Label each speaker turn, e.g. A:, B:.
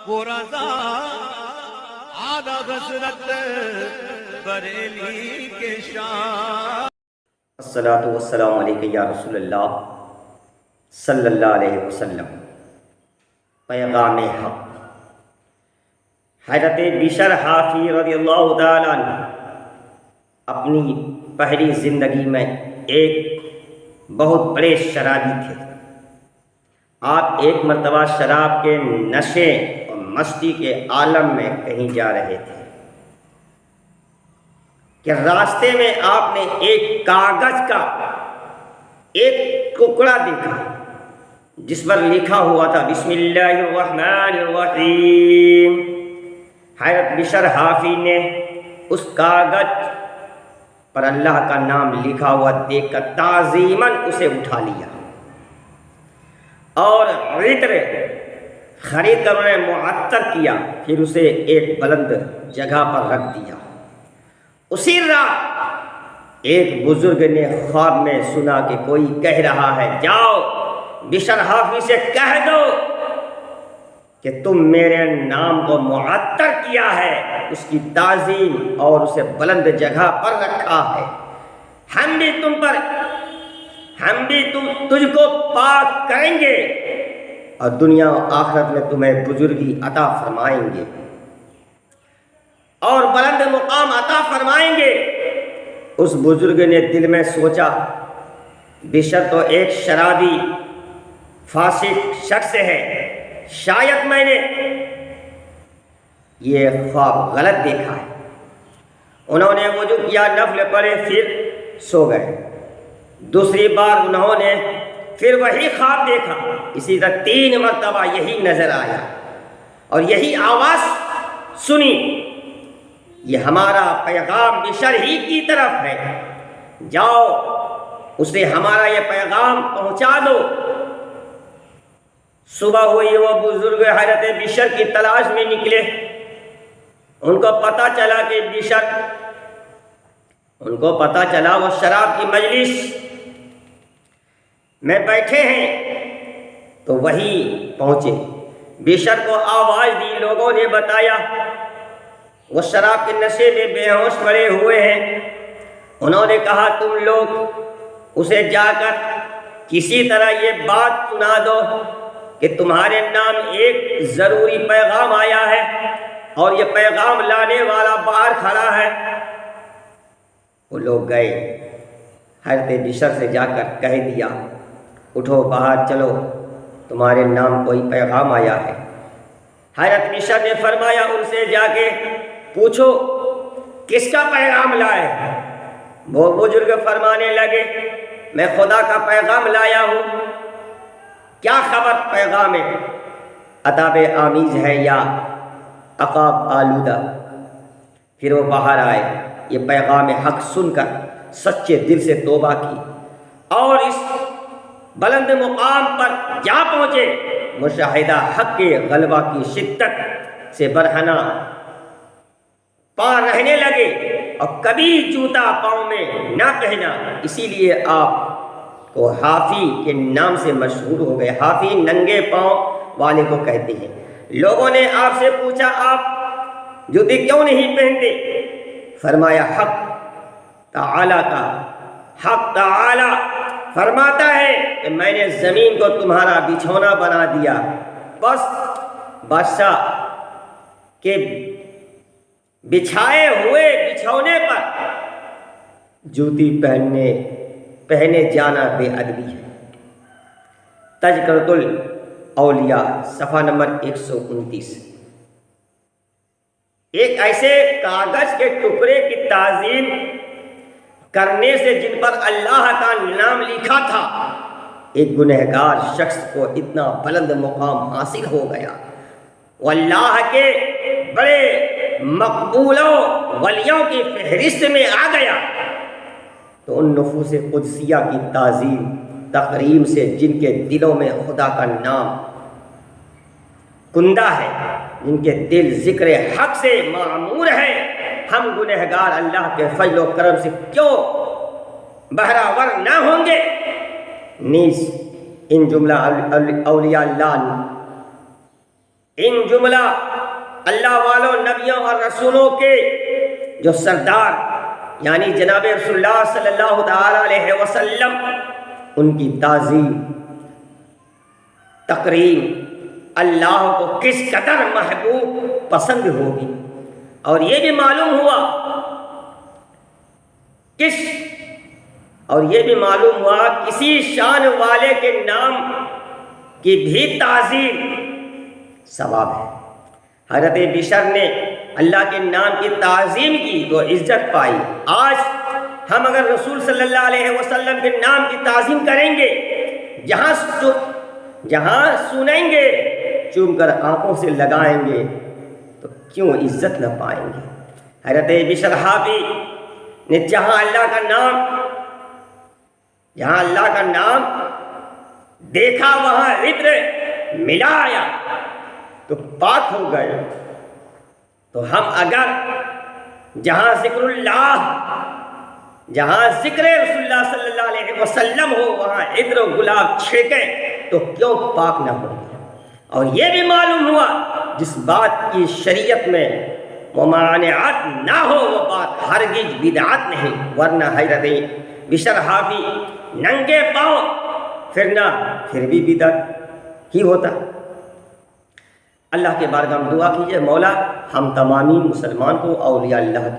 A: وہ رضا آدھا حضرت بریلی کے شان۔
B: الصلاۃ والسلام علیکہ یا رسول اللہ صلی اللہ علیہ وسلم۔ پیغام حق۔ حضرت بشر حافی رضی اللہ تعالیٰ عنہ اپنی پہلی زندگی میں ایک بہت بڑے شرابی تھے۔ آپ ایک مرتبہ شراب کے نشے اور مستی کے عالم میں کہیں جا رہے تھے کہ راستے میں آپ نے ایک کاغذ کا ایک ٹکڑا دیکھا جس پر لکھا ہوا تھا بسم اللہ الرحمن الرحیم۔ حضرت بشر حافی نے اس کاغذ پر اللہ کا نام لکھا ہوا دیکھ کر تعظیماً اسے اٹھا لیا اور عطر خرید کر انہیں معطر کیا، پھر اسے ایک بلند جگہ پر رکھ دیا۔ اسی رات ایک بزرگ نے خواب میں سنا کہ کوئی کہہ رہا ہے جاؤ بشر حافی سے کہہ دو کہ تم میرے نام کو معطر کیا ہے، اس کی تعظیم اور اسے بلند جگہ پر رکھا ہے۔ ہم بھی تجھ کو پاک کریں گے اور دنیا و آخرت میں تمہیں بزرگی عطا فرمائیں گے اور بلند مقام عطا فرمائیں گے۔ اس بزرگ نے دل میں سوچا بشر تو ایک شرابی فاسق شخص ہے، شاید میں نے یہ خواب غلط دیکھا ہے۔ انہوں نے وضو کیا، نفل پڑھے، پھر سو گئے۔ دوسری بار انہوں نے پھر وہی خواب دیکھا، اسی طرح 3 مرتبہ یہی نظر آیا اور یہی آواز سنی، یہ ہمارا پیغام بشر ہی کی طرف ہے، جاؤ اسے ہمارا یہ پیغام پہنچا دو۔ صبح ہوئی، وہ بزرگ حضرت بشر کی تلاش میں نکلے۔ ان کو پتہ چلا وہ شراب کی مجلس میں بیٹھے ہیں تو وہی پہنچے۔ بشر کو آواز دی، لوگوں نے بتایا وہ شراب کے نشے میں بے ہوش پڑے ہوئے ہیں۔ انہوں نے کہا تم لوگ اسے جا کر کسی طرح یہ بات سنا دو کہ تمہارے نام ایک ضروری پیغام آیا ہے اور یہ پیغام لانے والا باہر کھڑا ہے۔ وہ لوگ گئے، حضرت بشر سے جا کر کہہ دیا اٹھو باہر چلو، تمہارے نام کوئی پیغام آیا ہے۔ حضرت بشر نے فرمایا ان سے جا کے پوچھو کس کا پیغام لائے۔ وہ بزرگ فرمانے لگے میں خدا کا پیغام لایا ہوں۔ کیا خبر پیغام عذاب آمیز ہے یا عقاب آلودہ؟ پھر وہ باہر آئے، یہ پیغام حق سن کر سچے دل سے توبہ کی اور اس بلند مقام پر جا پہنچے۔ مشاہدہ حق کے غلبہ کی شدت سے برہنہ پا رہنے لگے اور کبھی جوتا پاؤں میں نہ پہنا، اسی لیے آپ کو حافی کے نام سے مشہور ہو گئے۔ حافی ننگے پاؤں والے کو کہتے ہیں۔ لوگوں نے آپ سے پوچھا آپ جوتے کیوں نہیں پہنتے؟ فرمایا حق تعالی فرماتا ہے کہ میں نے زمین کو تمہارا بچھونا بنا دیا، بس بادشاہ کے بچھائے ہوئے بچھونے پر جوتی پہنے جانا بے ادبی ہے۔ تذکرۃ الاولیاء صفحہ نمبر 129۔ ایک ایسے کاغذ کے ٹکڑے کی تعظیم کرنے سے جن پر اللہ کا نام لکھا تھا ایک گنہگار شخص کو اتنا بلند مقام حاصل ہو گیا، وہ اللہ کے بڑے مقبولوں ولیوں کی فہرست میں آ گیا، تو ان نفوس قدسیہ کی تعظیم تقریم سے جن کے دلوں میں خدا کا نام کندہ ہے، جن کے دل ذکر حق سے معمور ہے، ہم گنہگار اللہ کے فضل و کرم سے کیوں بہراور نہ ہوں گے؟ نیز ان جملہ اولیاء اللہ ان جملہ اللہ والوں، نبیوں اور رسولوں کے جو سردار یعنی جناب رسول اللہ صلی اللہ تعالی علیہ وسلم، ان کی تعظیم تقریم اللہ کو کس قدر محبوب پسند ہوگی۔ اور یہ بھی معلوم ہوا کسی شان والے کے نام کی بھی تعظیم ثواب ہے۔ حضرت بشر نے اللہ کے نام کی تعظیم کی تو عزت پائی۔ آج ہم اگر رسول صلی اللہ علیہ وسلم کے نام کی تعظیم کریں گے، جہاں سنیں گے چوم کر آنکھوں سے لگائیں گے تو کیوں عزت نہ پائیں گے۔ حضرت بشر حافی نے جہاں اللہ کا نام دیکھا وہاں عطر ملایا تو پاک ہو گئے۔ تو ہم اگر جہاں ذکر رسول اللہ صلی اللہ علیہ وسلم ہو وہاں عطر و گلاب چھینکیں تو کیوں پاک نہ ہوں گے۔ اور یہ بھی معلوم ہوا جس بات کی شریعت میں ممانعت نہ ہو وہ بات ہرگز بدعت نہیں، ورنہ حضرت بشر حافی ننگے پاؤں پھر بھی بدعت ہی ہوتا۔ اللہ کے بارگاہ میں دعا کیجئے، مولا ہم تمامی مسلمان کو اولیاء اللہ